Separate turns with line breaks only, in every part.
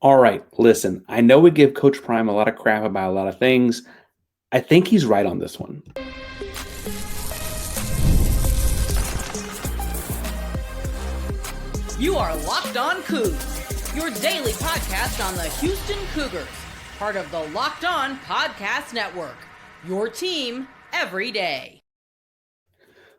All right, listen, I know we give Coach Prime a lot of crap about a lot of things. I think he's right on this one.
You are Locked On Cougs, your daily podcast on the Houston Cougars, part of the Locked On Podcast Network, your team every day.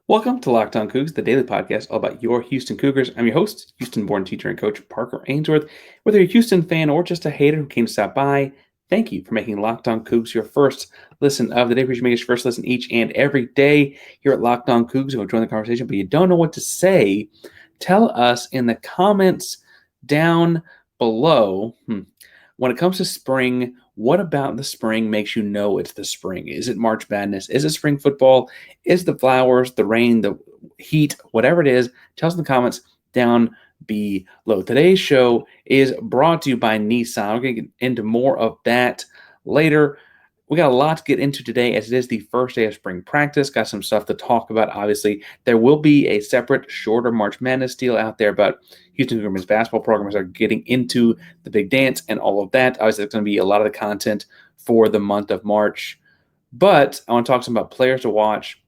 Welcome to Locked On Cougs, the daily podcast all about your Houston Cougars. I'm your host, Houston-born teacher and coach Parker Ainsworth. Whether you're a Houston fan or just a hater who came to stop by, thank you for making Locked On Cougs your first listen of the day. Appreciate making your first listen each and every day here at Locked On Cougs. We'll join the conversation, but you don't know what to say, tell us in the comments down below. When it comes to spring, what about the spring makes you know it's the spring? Is it March Madness? Is it spring football? Is the flowers, the rain, the heat, whatever it is? Tell us in the comments down below. Today's show is brought to you by Nissan. We're going to get into more of that later. We got a lot to get into today as it is the first day of spring practice. Got some stuff to talk about, obviously. There will be a separate, shorter March Madness deal out there, but Houston Cougars basketball programs are getting into the big dance and all of that. Obviously, it's going to be a lot of the content for the month of March. But I want to talk some about players to watch,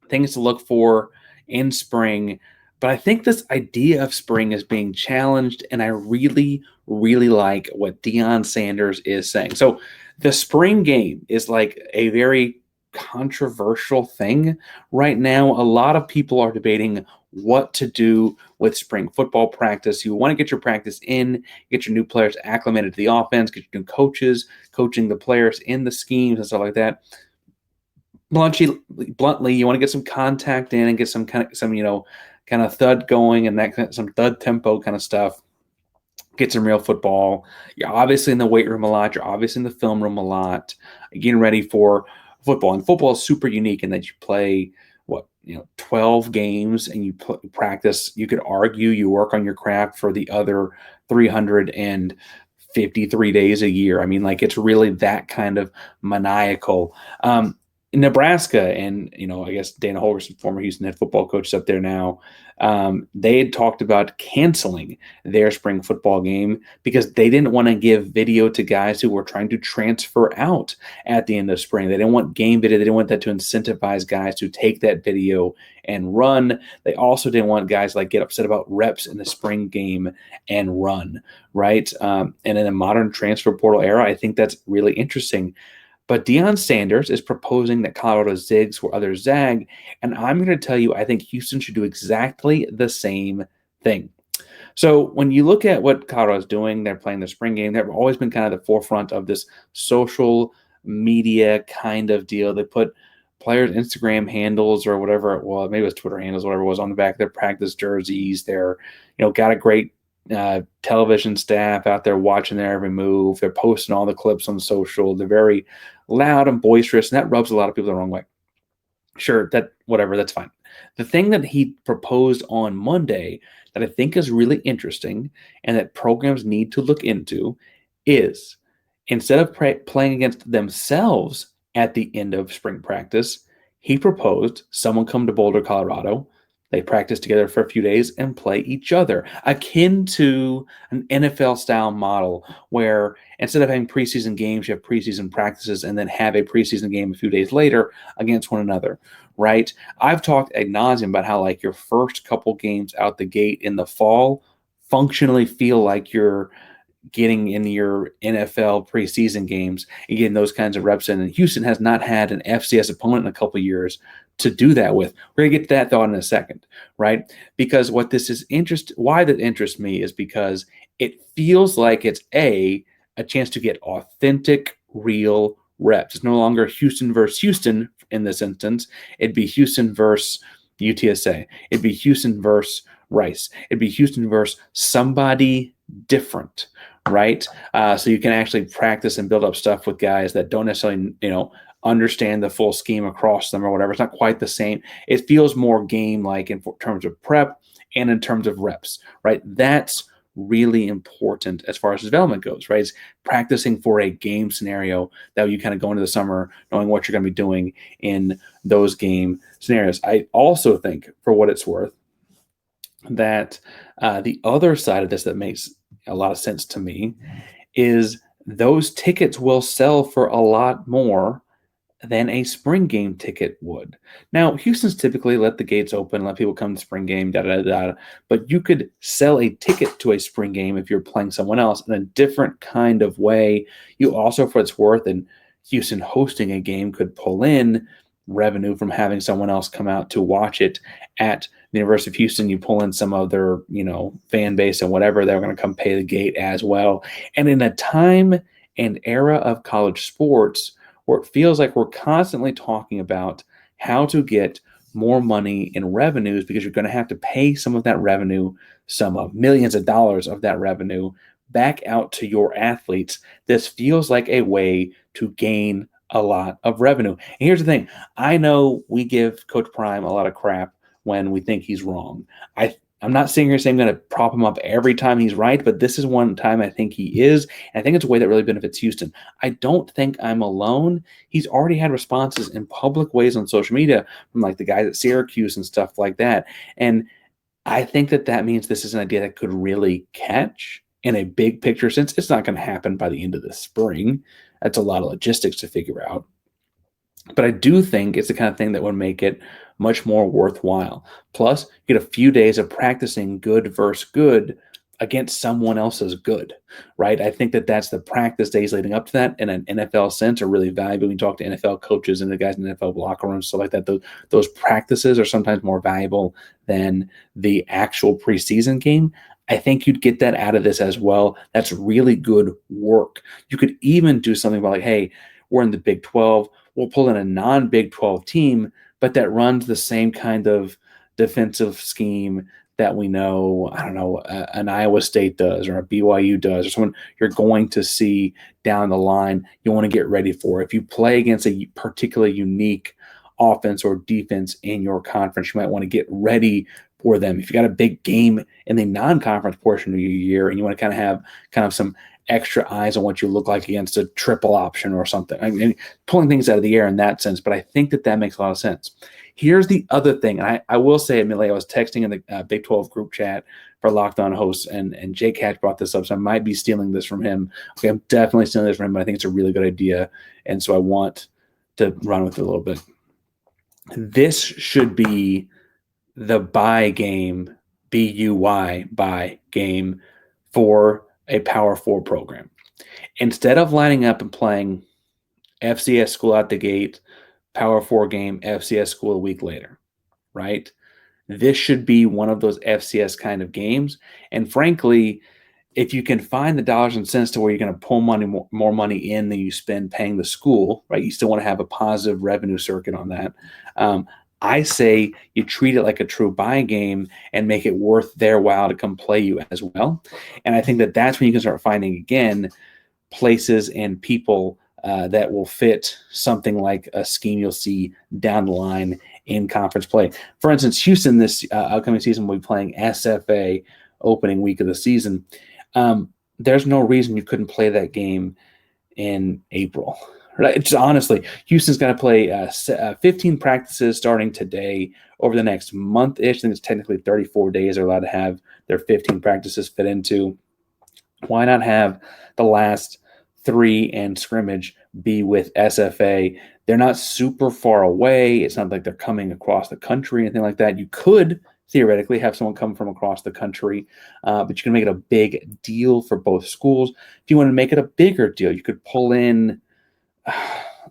things to look for in spring. But I think this idea of spring is being challenged, and I really, really like what Deion Sanders is saying. So the spring game is like a very controversial thing right now. A lot of people are debating what to do with spring football practice. You want to get your practice in, get your new players acclimated to the offense, get your new coaches coaching the players in the schemes and stuff like that. Bluntly, you want to get some contact in and get some kind of thud going and that some thud tempo kind of stuff. Get some real football. You're obviously in the weight room a lot. You're obviously in the film room a lot. Getting ready for football. And football is super unique in that you play 12 games and you practice. You could argue you work on your craft for the other 353 days a year. I mean, like, it's really that kind of maniacal. In Nebraska, and I guess Dana Holgorsen, former Houston head football coach, is up there now. They had talked about canceling their spring football game because they didn't want to give video to guys who were trying to transfer out at the end of spring. They didn't want game video. They didn't want that to incentivize guys to take that video and run. They also didn't want guys get upset about reps in the spring game and run, right? And in a modern transfer portal era, I think that's really interesting. But Deion Sanders is proposing that Colorado zigs where others zag, and I'm going to tell you I think Houston should do exactly the same thing. So when you look at what Colorado is doing, they're playing the spring game. They've always been kind of the forefront of this social media kind of deal. They put players' Instagram handles or whatever it was, maybe it was Twitter handles, whatever it was, on the back of their practice jerseys. They're, got a great television staff out there watching their every move. They're posting all the clips on social. They're very loud and boisterous, and that rubs a lot of people the wrong way. Sure, that's fine. The thing that he proposed on Monday that I think is really interesting and that programs need to look into is, instead of playing against themselves at the end of spring practice, he proposed someone come to Boulder, Colorado. They practice together for a few days and play each other, akin to an NFL-style model where instead of having preseason games, you have preseason practices and then have a preseason game a few days later against one another, right? I've talked ad nauseum about how your first couple games out the gate in the fall functionally feel like you're getting in your NFL preseason games and getting those kinds of reps in. And Houston has not had an FCS opponent in a couple of years to do that with. We're going to get to that thought in a second, right? Because why that interests me is because it feels like it's a chance to get authentic, real reps. It's no longer Houston versus Houston in this instance. It'd be Houston versus UTSA. It'd be Houston versus Rice. It'd be Houston versus somebody different, right? So you can actually practice and build up stuff with guys that don't necessarily, understand the full scheme across them or whatever. It's not quite the same. It feels more game-like in terms of prep and in terms of reps, right? That's really important as far as development goes, right? It's practicing for a game scenario that you kind of go into the summer knowing what you're going to be doing in those game scenarios. I also think, for what it's worth, that the other side of this that makes a lot of sense to me, is those tickets will sell for a lot more than a spring game ticket would. Now, Houston's typically let the gates open, let people come to spring game, but you could sell a ticket to a spring game if you're playing someone else in a different kind of way. You also, for its worth, and Houston hosting a game could pull in revenue from having someone else come out to watch it at the University of Houston. You pull in some of their, fan base and whatever, they're going to come pay the gate as well. And in a time and era of college sports where it feels like we're constantly talking about how to get more money in revenues, because you're going to have to pay some of that revenue, some of millions of dollars of that revenue back out to your athletes. This feels like a way to gain a lot of revenue. And here's the thing. I know we give Coach Prime a lot of crap when we think he's wrong. I'm not sitting here saying I'm going to prop him up every time he's right, but this is one time I think he is. And I think it's a way that really benefits Houston. I don't think I'm alone. He's already had responses in public ways on social media from like the guys at Syracuse and stuff like that. And I think that means this is an idea that could really catch in a big picture sense. It's not going to happen by the end of the spring. That's a lot of logistics to figure out. But I do think it's the kind of thing that would make it much more worthwhile. Plus, you get a few days of practicing good versus good against someone else's good, right? I think that's the practice days leading up to that in an NFL sense are really valuable. When you talk to NFL coaches and the guys in the NFL locker rooms, stuff like that, those practices are sometimes more valuable than the actual preseason game. I think you'd get that out of this as well. That's really good work. You could even do something about like, hey, we're in the Big 12. We'll pull in a non-Big 12 team, but that runs the same kind of defensive scheme that we know, an Iowa State does or a BYU does or someone you're going to see down the line you want to get ready for. If you play against a particularly unique offense or defense in your conference, you might want to get ready for them. If you got a big game in the non-conference portion of your year and you want to have some extra eyes on what you look like against a triple option or something. I mean, pulling things out of the air in that sense, but I think that makes a lot of sense. Here's the other thing. And I will say, admittedly, I was texting in the Big 12 group chat for Locked On hosts, and Jake Hatch brought this up, so I might be stealing this from him. Okay, I'm definitely stealing this from him, but I think it's a really good idea, and so I want to run with it a little bit. This should be the buy game, B-U-Y, buy game for a Power 4 program. Instead of lining up and playing FCS school out the gate, Power 4 game, FCS school a week later, right? This should be one of those FCS kind of games. And frankly, if you can find the dollars and cents to where you're going to pull more money in than you spend paying the school, right? You still want to have a positive revenue circuit on that. I say you treat it like a true buy game and make it worth their while to come play you as well. And I think that's when you can start finding, again, places and people that will fit something like a scheme you'll see down the line in conference play. For instance, Houston this upcoming season will be playing SFA opening week of the season. There's no reason you couldn't play that game in April. Right? Just honestly, Houston's got to play 15 practices starting today over the next month-ish. I think it's technically 34 days they're allowed to have their 15 practices fit into. Why not have the last 3 and scrimmage be with SFA? They're not super far away. It's not like they're coming across the country or anything like that. You could theoretically have someone come from across the country, but you can make it a big deal for both schools. If you want to make it a bigger deal, you could pull in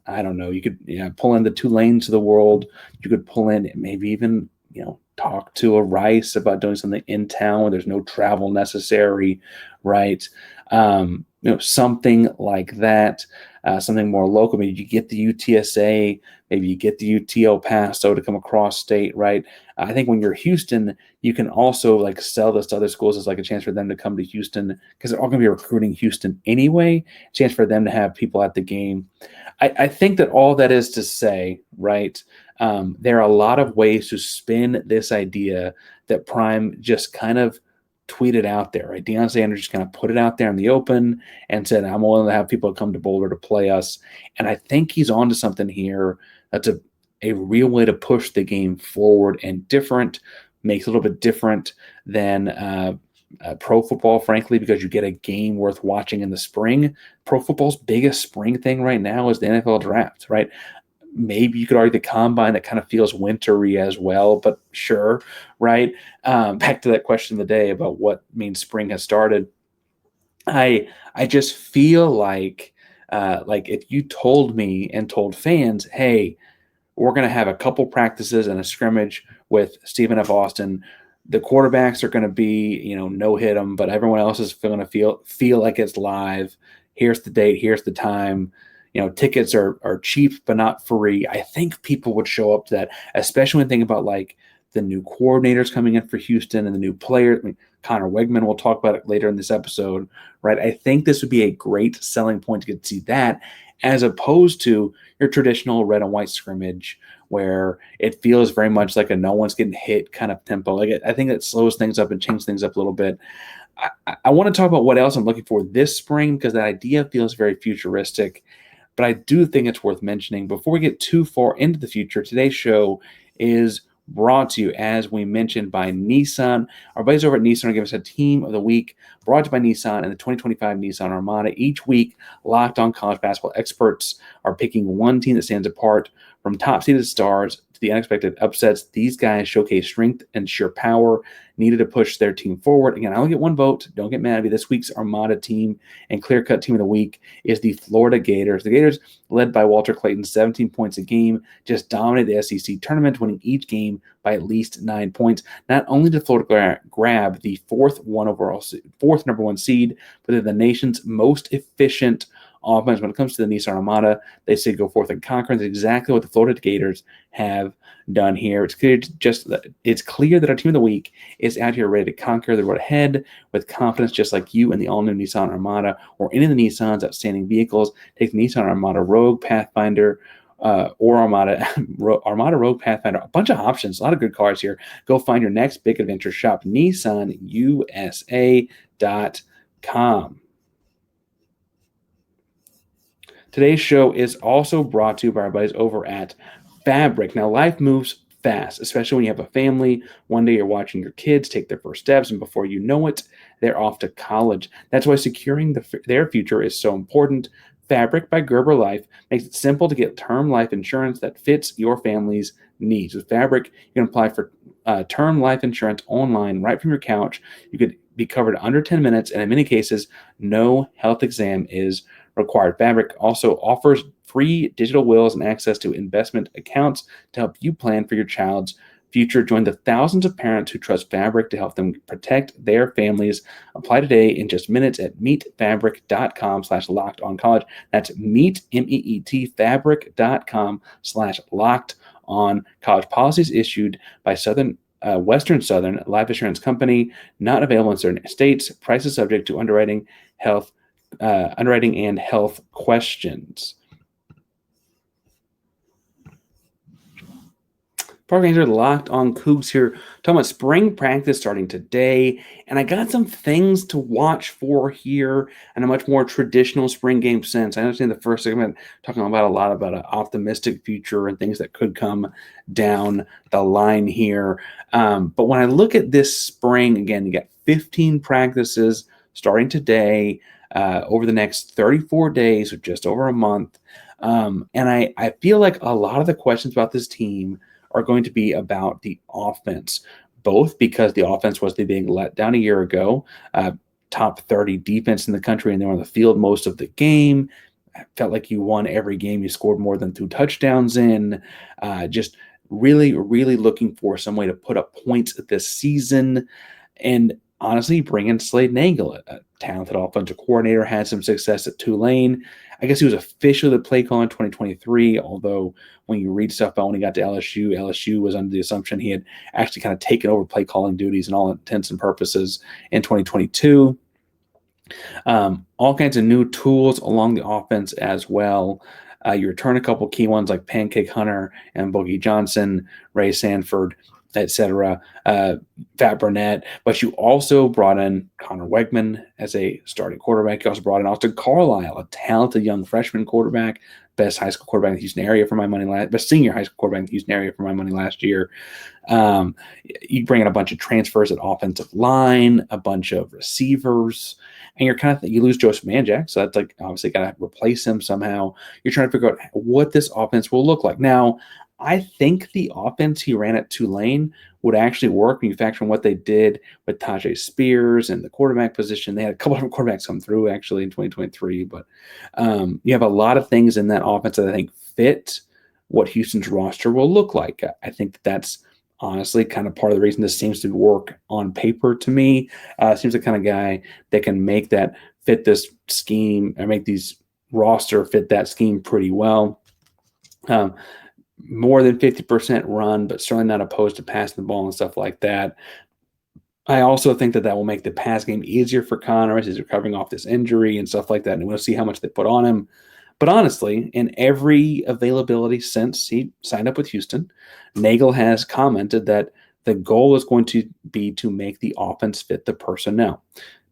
I don't know. You could pull in the Tulanes of the world. You could pull in maybe even talk to a Rice about doing something in town where there's no travel necessary, right? Something like that. Something more local. Maybe you get the UTSA. Maybe you get the UT El Paso to come across state, right? I think when you're Houston, you can also sell this to other schools as a chance for them to come to Houston because they're all going to be recruiting Houston anyway. Chance for them to have people at the game. I think that all that is to say, right? There are a lot of ways to spin this idea that Prime just kind of tweeted out there, right? Deion Sanders just kind of put it out there in the open and said, I'm willing to have people come to Boulder to play us. And I think he's onto something here that's a real way to push the game forward and different, makes it a little bit different than pro football, frankly, because you get a game worth watching in the spring. Pro football's biggest spring thing right now is the NFL draft, right? Maybe you could argue the combine, that kind of feels wintry as well, but sure, right? Back to that question of the day about what means spring has started. I just feel like if you told me and told fans, hey, we're going to have a couple practices and a scrimmage with Stephen F. Austin. The quarterbacks are going to be, no hit them, but everyone else is going to feel like it's live. Here's the date. Here's the time. Tickets are cheap but not free. I think people would show up to that, especially when thinking about like the new coordinators coming in for Houston and the new players. I mean, Conner Weigman, we'll talk about it later in this episode, right? I think this would be a great selling point to get to see that, as opposed to your traditional red and white scrimmage where it feels very much like a no one's getting hit kind of tempo. I think it slows things up and changes things up a little bit. I want to talk about what else I'm looking for this spring because that idea feels very futuristic, but I do think it's worth mentioning. Before we get too far into the future, today's show is brought to you, as we mentioned, by Nissan. Our buddies over at Nissan are giving us a team of the week, brought to you by Nissan and the 2025 Nissan Armada. Each week, Locked On College Basketball experts are picking one team that stands apart from top-seeded stars to the unexpected upsets. These guys showcase strength and sheer power needed to push their team forward. Again, I only get one vote. Don't get mad at me. This week's Armada team and clear-cut team of the week is the Florida Gators. The Gators, led by Walter Clayton, 17 points a game, just dominated the SEC tournament, winning each game by at least 9 points. Not only did Florida grab the fourth number one seed, but they're the nation's most efficient offense. When it comes to the Nissan Armada, they say go forth and conquer. That's exactly what the Florida Gators have done here. It's clear that our team of the week is out here ready to conquer the road ahead with confidence, just like you in the all-new Nissan Armada or any of the Nissan's outstanding vehicles. Take the Nissan Armada Rogue, Pathfinder, or Armada Rogue, Pathfinder. A bunch of options, a lot of good cars here. Go find your next big adventure. Shop NissanUSA.com. Today's show is also brought to you by our buddies over at Fabric. Now, life moves fast, especially when you have a family. One day you're watching your kids take their first steps, and before you know it, they're off to college. That's why securing their future is so important. Fabric by Gerber Life makes it simple to get term life insurance that fits your family's needs. With Fabric, you can apply for term life insurance online right from your couch. You could be covered under 10 minutes, and in many cases, no health exam is required. Fabric also offers free digital wills and access to investment accounts to help you plan for your child's future. Join the thousands of parents who trust Fabric to help them protect their families. Apply today in just minutes at meetfabric.com/lockedoncollege. That's fabric.com/lockedoncollege. Policies issued by Western Southern Life Assurance Company, not available in certain states. Prices subject to underwriting and health questions. Programs are Locked On Coogs here, talking about spring practice starting today, and I got some things to watch for here in a much more traditional spring game sense. I understand the first segment talking about a lot about an optimistic future and things that could come down the line here. But when I look at this spring, again, you got 15 practices starting today over the next 34 days, or just over a month. And I feel like a lot of the questions about this team are going to be about the offense, both because the offense was the being let down a year ago, top 30 defense in the country, and they were on the field most of the game. I felt like you won every game you scored more than 2 touchdowns in. Just really, really looking for some way to put up points this season. And honestly, bring in Slade Nagle, a talented offensive coordinator, had some success at Tulane. I guess he was officially the play caller in 2023, although when you read stuff about when he got to LSU was under the assumption he had actually kind of taken over play calling duties in all intents and purposes in 2022. All kinds of new tools along the offense as well. You return a couple key ones like Pancake Hunter and Boogie Johnson, Ray Sanford, etc., Fat Burnett, but you also brought in Conner Weigman as a starting quarterback. You also brought in Austin Carlisle, a talented young freshman quarterback, best high school quarterback in the Houston area for my money best senior high school quarterback in the Houston area for my money last year. You bring in a bunch of transfers at offensive line, a bunch of receivers, and you're kind of you lose Joseph Manjack, so that's like obviously got to replace him somehow. You're trying to figure out what this offense will look like. Now, I think the offense he ran at Tulane would actually work when you factor in what they did with Tajay Spears and the quarterback position. They had a couple of quarterbacks come through actually in 2023, but you have a lot of things in that offense that I think fit what Houston's roster will look like. I think that's honestly kind of part of the reason this seems to work on paper to me. Seems the kind of guy that can make that fit this scheme or make these roster fit that scheme pretty well. More than 50% run, but certainly not opposed to passing the ball and stuff like that. I also think that will make the pass game easier for Conner as he's recovering off this injury and stuff like that. And we'll see how much they put on him. But honestly, in every availability since he signed up with Houston, Nagle has commented that the goal is going to be to make the offense fit the personnel.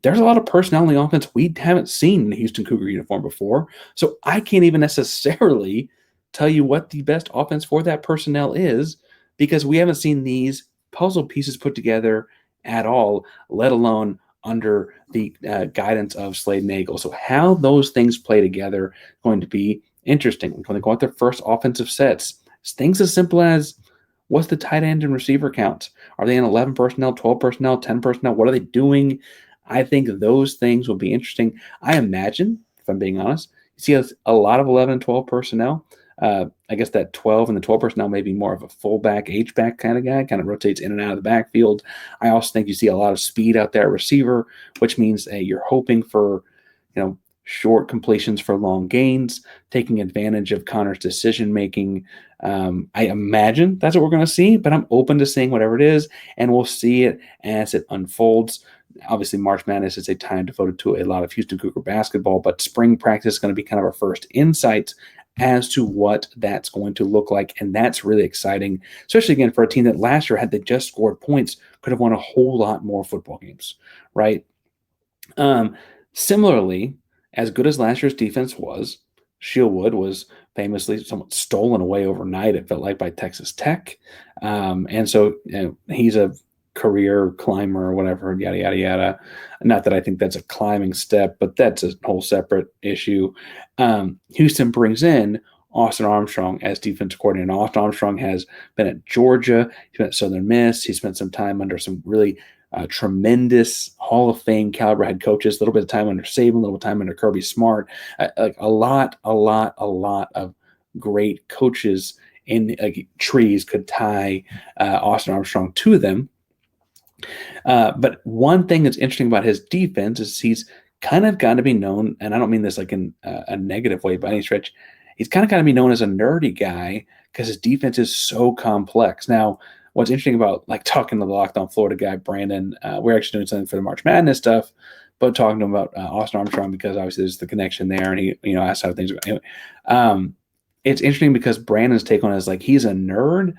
There's a lot of personnel in the offense we haven't seen in a Houston Cougar uniform before. So I can't even necessarily tell you what the best offense for that personnel is because we haven't seen these puzzle pieces put together at all, let alone under the guidance of Slade Nagle. So how those things play together is going to be interesting. When they go out their first offensive sets, it's things as simple as what's the tight end and receiver count? Are they in 11 personnel, 12 personnel, 10 personnel? What are they doing? I think those things will be interesting. I imagine, if I'm being honest, you see a lot of 11 and 12 personnel. I guess that 12 and the 12 personnel may be more of a fullback, H-back kind of guy, kind of rotates in and out of the backfield. I also think you see a lot of speed out there at receiver, which means you're hoping for, short completions for long gains, taking advantage of Conner's decision-making. I imagine that's what we're going to see, but I'm open to seeing whatever it is, and we'll see it as it unfolds. Obviously, March Madness is a time devoted to a lot of Houston Cougar basketball, but spring practice is going to be kind of our first insight as to what that's going to look like. And that's really exciting, especially again for a team that last year, had they just scored points, could have won a whole lot more football games, right? Similarly, as good as last year's defense was, Shieldwood was famously somewhat stolen away overnight, it felt like, by Texas Tech. And so he's a career climber or whatever, yada, yada, yada. Not that I think that's a climbing step, but that's a whole separate issue. Houston brings in Austin Armstrong as defensive coordinator. Austin Armstrong has been at Georgia. He's been at Southern Miss. He spent some time under some really tremendous Hall of Fame caliber head coaches, a little bit of time under Saban, a little time under Kirby Smart, like a lot of great coaches in trees could tie Austin Armstrong to them. But one thing that's interesting about his defense is he's kind of got to be known, and I don't mean this like in a negative way by any stretch, he's kind of got to be known as a nerdy guy because his defense is so complex. Now, what's interesting about like talking to the Locked On Florida guy, Brandon, we're actually doing something for the March Madness stuff, but talking to him about Austin Armstrong because obviously there's the connection there, and he asked how things are going. Anyway, it's interesting because Brandon's take on it is like he's a nerd,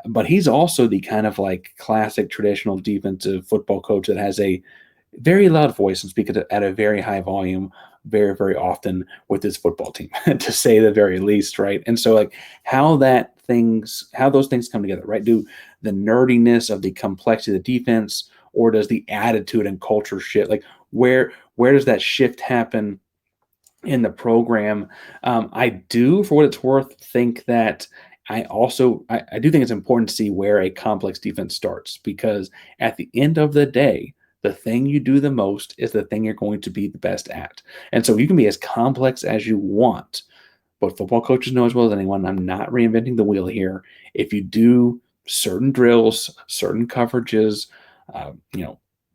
but he's also the kind of like classic traditional defensive football coach that has a very loud voice and speaks at a very high volume very, very often with his football team, to say the very least, right? And so like how those things come together, right? Do the nerdiness of the complexity of the defense, or does the attitude and culture shift? Like where does that shift happen in the program? I do, for what it's worth, think that I do think it's important to see where a complex defense starts, because at the end of the day, the thing you do the most is the thing you're going to be the best at. And so you can be as complex as you want, but football coaches know as well as anyone, I'm not reinventing the wheel here. If you do certain drills, certain coverages,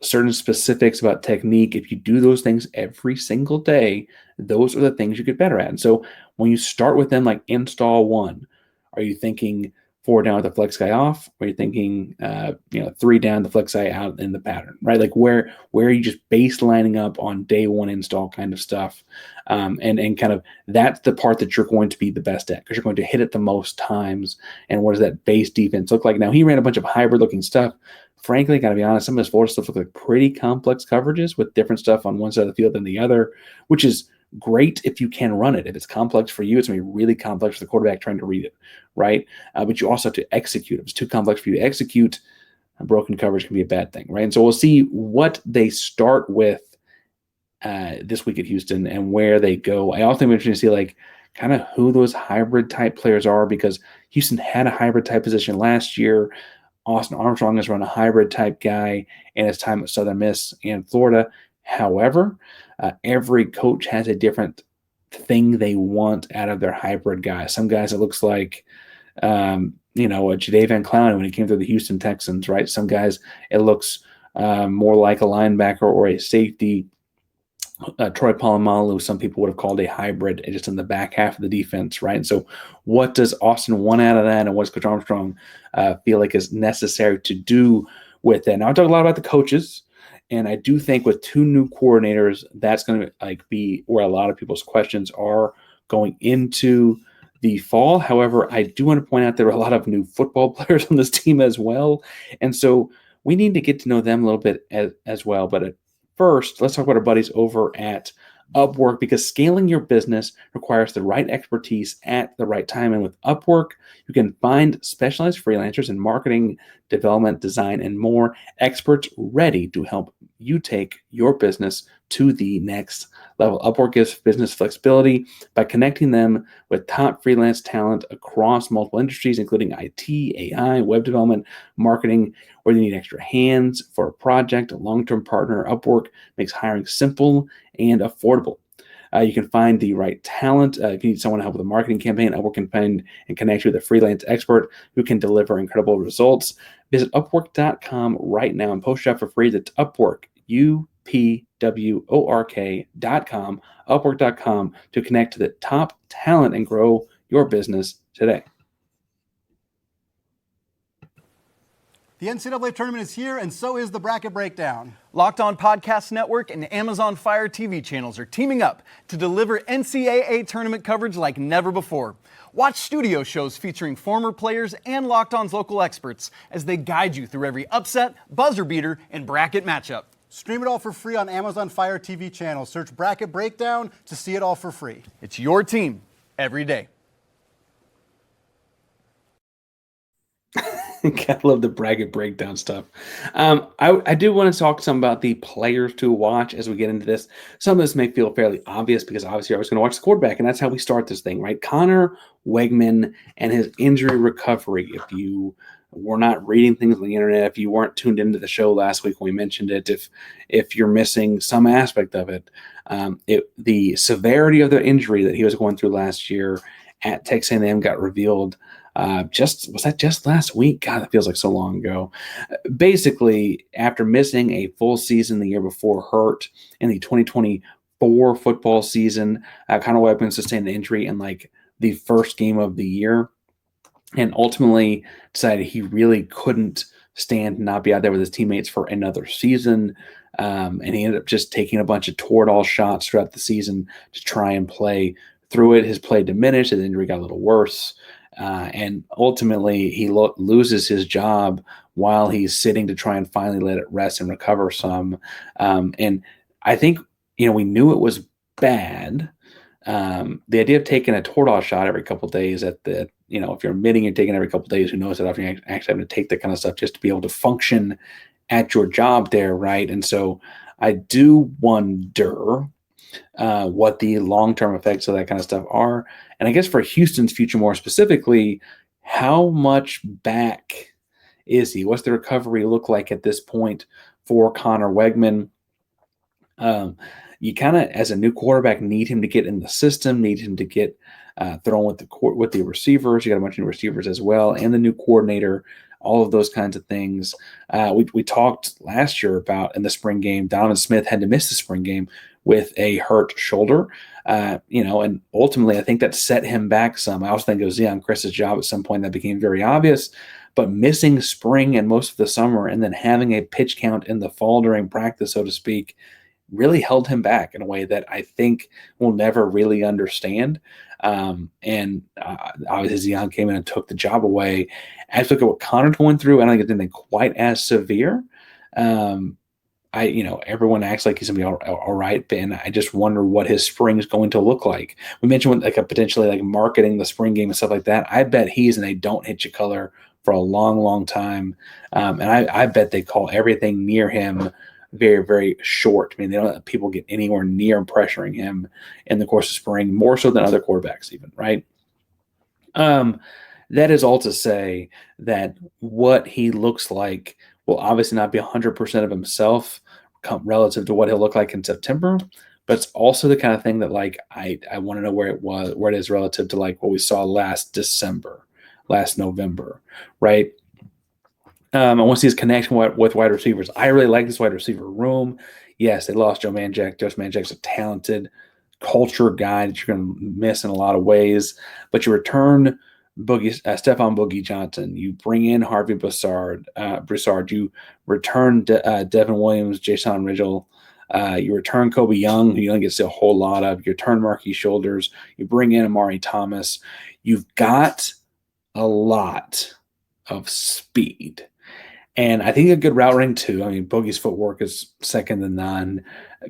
certain specifics about technique, if you do those things every single day, those are the things you get better at. And so when you start with them, like install one, are you thinking 4 down with the flex guy off? Or are you thinking, 3 down, the flex guy out in the pattern, right? Like where are you just baselining up on day one install kind of stuff? And kind of that's the part that you're going to be the best at, because you're going to hit it the most times. And what does that base defense look like? Now, he ran a bunch of hybrid looking stuff. Frankly, got to be honest, some of his Florida stuff look like pretty complex coverages with different stuff on one side of the field than the other, which is great if you can run it. If it's complex for you, it's going to be really complex for the quarterback trying to read it, right? But you also have to execute. If it's too complex for you to execute, a broken coverage can be a bad thing, right? And so we'll see what they start with this week at Houston and where they go. I also think we're interested to see like kind of who those hybrid type players are, because Houston had a hybrid type position last year. Austin Armstrong has run a hybrid type guy in his time at Southern Miss and Florida. However, every coach has a different thing they want out of their hybrid guy. Some guys, it looks like, a Jadeveon Clowney when he came through the Houston Texans, right? Some guys, it looks more like a linebacker or a safety. Troy Polamalu, some people would have called a hybrid, just in the back half of the defense, right? And so what does Austin want out of that, and what does Coach Armstrong feel like is necessary to do with that? Now, I talk a lot about the coaches, and I do think with two new coordinators, that's going to be where a lot of people's questions are going into the fall. However, I do want to point out there are a lot of new football players on this team as well, and so we need to get to know them a little bit as well. But first, let's talk about our buddies over at Upwork, because scaling your business requires the right expertise at the right time. And with Upwork, you can find specialized freelancers in marketing, development, design, and more, experts ready to help you take your business to the next level. Upwork gives business flexibility by connecting them with top freelance talent across multiple industries, including IT, AI, web development, marketing. Whether you need extra hands for a project, a long-term partner, Upwork makes hiring simple and affordable. You can find the right talent. If you need someone to help with a marketing campaign, Upwork can find and connect you with a freelance expert who can deliver incredible results. Visit Upwork.com right now and post your job for free. That's Upwork, UPWORK.com, Upwork.com, to connect to the top talent and grow your business today.
The NCAA tournament is here, and so is the bracket breakdown.
Locked On Podcast Network and Amazon Fire TV channels are teaming up to deliver NCAA tournament coverage like never before. Watch studio shows featuring former players and Locked On's local experts as they guide you through every upset, buzzer beater, and bracket matchup.
Stream it all for free on Amazon Fire TV channel. Search Bracket Breakdown to see it all for free.
It's your team every day.
Gotta love the bracket breakdown stuff. I do want to talk some about the players to watch as we get into this. Some of this may feel fairly obvious because obviously I was going to watch the quarterback, and that's how we start this thing, right? Conner Weigman and his injury recovery. If you were not reading things on the internet, if you weren't tuned into the show last week when we mentioned it, if you're missing some aspect of it, the severity of the injury that he was going through last year at Texas A&M got revealed. Was that just last week? God, that feels like so long ago. Basically, after missing a full season the year before, hurt in the 2024 football season, Conner Weigman sustained an injury in like the first game of the year, and ultimately decided he really couldn't stand to not be out there with his teammates for another season. And he ended up just taking a bunch of Toradol shots throughout the season to try and play through it. His play diminished, his injury got a little worse. And ultimately, he loses his job while he's sitting to try and finally let it rest and recover some. And I think, we knew it was bad. The idea of taking a Toradol shot every couple of days if you're admitting you're taking every couple of days, who knows that often you're actually having to take that kind of stuff just to be able to function at your job there, right? And so I do wonder what the long-term effects of that kind of stuff are. And I guess for Houston's future more specifically, how much back is he? What's the recovery look like at this point for Conner Weigman? You kind of, as a new quarterback, need him to get in the system, need him to get thrown with the receivers. You got a bunch of new receivers as well, and the new coordinator, all of those kinds of things. We talked last year about in the spring game, Donovan Smith had to miss the spring game with a hurt shoulder, and ultimately I think that set him back some. I also think it was Deion Chris's job at some point that became very obvious, but missing spring and most of the summer and then having a pitch count in the fall during practice, so to speak, really held him back in a way that I think we'll never really understand. And obviously Deion came in and took the job away. As we look at what Conner's going through, I don't think it's anything quite as severe. everyone acts like he's gonna be all right, and I just wonder what his spring is going to look like. We mentioned like a potentially like marketing the spring game and stuff like that. I bet he's in a don't hit you color for a long, long time, and I bet they call everything near him very, very short. I mean, they don't let people get anywhere near pressuring him in the course of spring, more so than other quarterbacks, even, right? That is all to say that what he looks like will obviously not be 100% of himself relative to what he'll look like in September, but it's also the kind of thing that like I want to know where it is relative to like what we saw last November, right? I want to see his connection with wide receivers. I really like this wide receiver room. Yes, they lost Joe Manjack. Joe Manjack's a talented culture guy that you're going to miss in a lot of ways, but you return Stephon Boogie Johnson. You bring in Harvey Broussard. You return Devin Williams, Jason Ridgel. You return Kobe Young, who you don't get to see a whole lot of. You return Marquis Shoulders. You bring in Amari Thomas. You've got a lot of speed. And I think a good route running too. I mean, Boogie's footwork is second to none.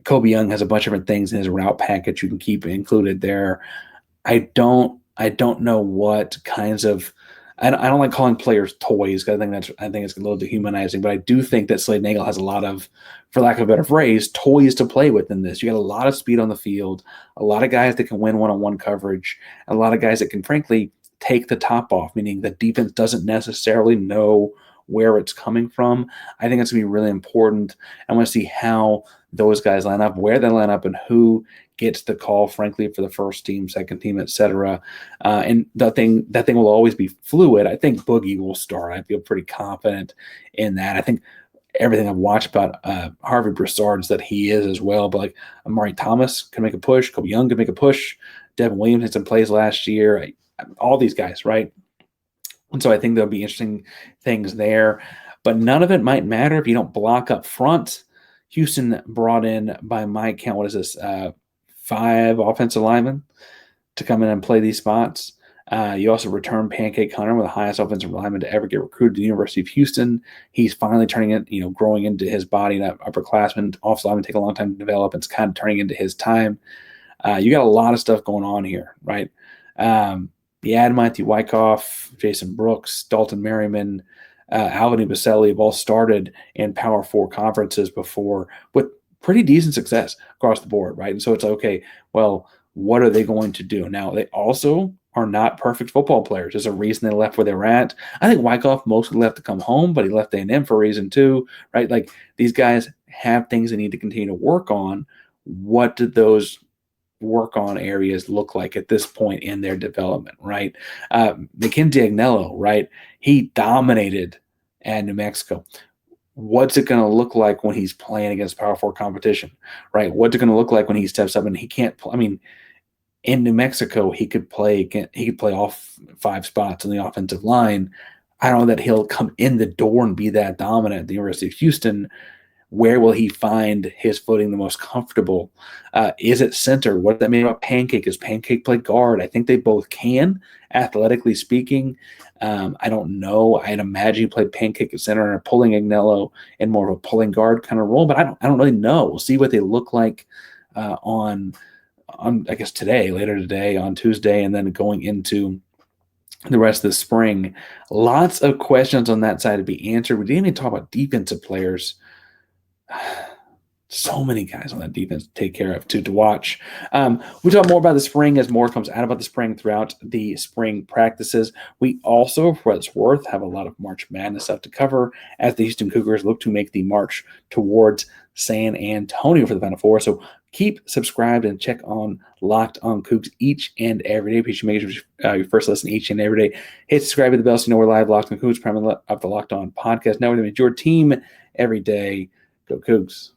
Kobe Young has a bunch of different things in his route package you can keep included there. I don't know what kinds of. I don't like calling players toys because I think it's a little dehumanizing. But I do think that Slade Nagle has a lot of, for lack of a better phrase, toys to play with in this. You got a lot of speed on the field, a lot of guys that can win one-on-one coverage, a lot of guys that can frankly take the top off, meaning the defense doesn't necessarily know where it's coming from. I think it's going to be really important. I want to see how those guys line up, where they line up, and who gets the call, frankly, for the first team, second team, etc. And that thing will always be fluid. I think Boogie will start. I feel pretty confident in that. I think everything I've watched about Harvey Broussard is that he is as well. But like Amari Thomas can make a push. Kobe Young can make a push. Devin Williams had some plays last year. All these guys, right? And so I think there'll be interesting things there. But none of it might matter if you don't block up front. Houston brought in, by my count, what is this, 5 offensive linemen to come in and play these spots. You also return Pancake Hunter, with the highest offensive lineman to ever get recruited to the University of Houston. He's finally turning it, growing into his body. That upperclassman, offensive lineman take a long time to develop. It's kind of turning into his time. You got a lot of stuff going on here, right? You add Matthew Wyckoff, Jason Brooks, Dalton Merriman, Alvin Baselli have all started in Power 4 conferences before with pretty decent success across the board, right? And so it's okay, well, what are they going to do? Now, they also are not perfect football players. There's a reason they left where they were at. I think Wyckoff mostly left to come home, but he left A&M for a reason too, right? Like, these guys have things they need to continue to work on. What did those work on areas look like at this point in their development, right? Mackenzie Agnello, right? He dominated at New Mexico. What's it going to look like when he's playing against Power 4 competition, right? What's it going to look like when he steps up and he can't play? I mean, in New Mexico, he could play off 5 spots on the offensive line. I don't know that he'll come in the door and be that dominant at the University of Houston. Where will he find his footing the most comfortable? Is it center? What does that mean about Pancake? Does Pancake play guard? I think they both can, athletically speaking. I don't know. I'd imagine he played Pancake at center and are pulling Agnello in more of a pulling guard kind of role, but I don't really know. We'll see what they look like on I guess later today, on Tuesday, and then going into the rest of the spring. Lots of questions on that side to be answered. We didn't even talk about defensive players. So many guys on that defense to take care of, to watch. We talk more about the spring as more comes out about the spring throughout the spring practices. We also, for what it's worth, have a lot of March Madness stuff to cover as the Houston Cougars look to make the march towards San Antonio for the Final Four. So keep subscribed and check on Locked on Coogs each and every day. Please make sure you first listen each and every day. Hit subscribe to the bell so you know we're live. Locked on Coogs, primarily of the Locked on Podcast Network. It's your team every day. Go Cougs.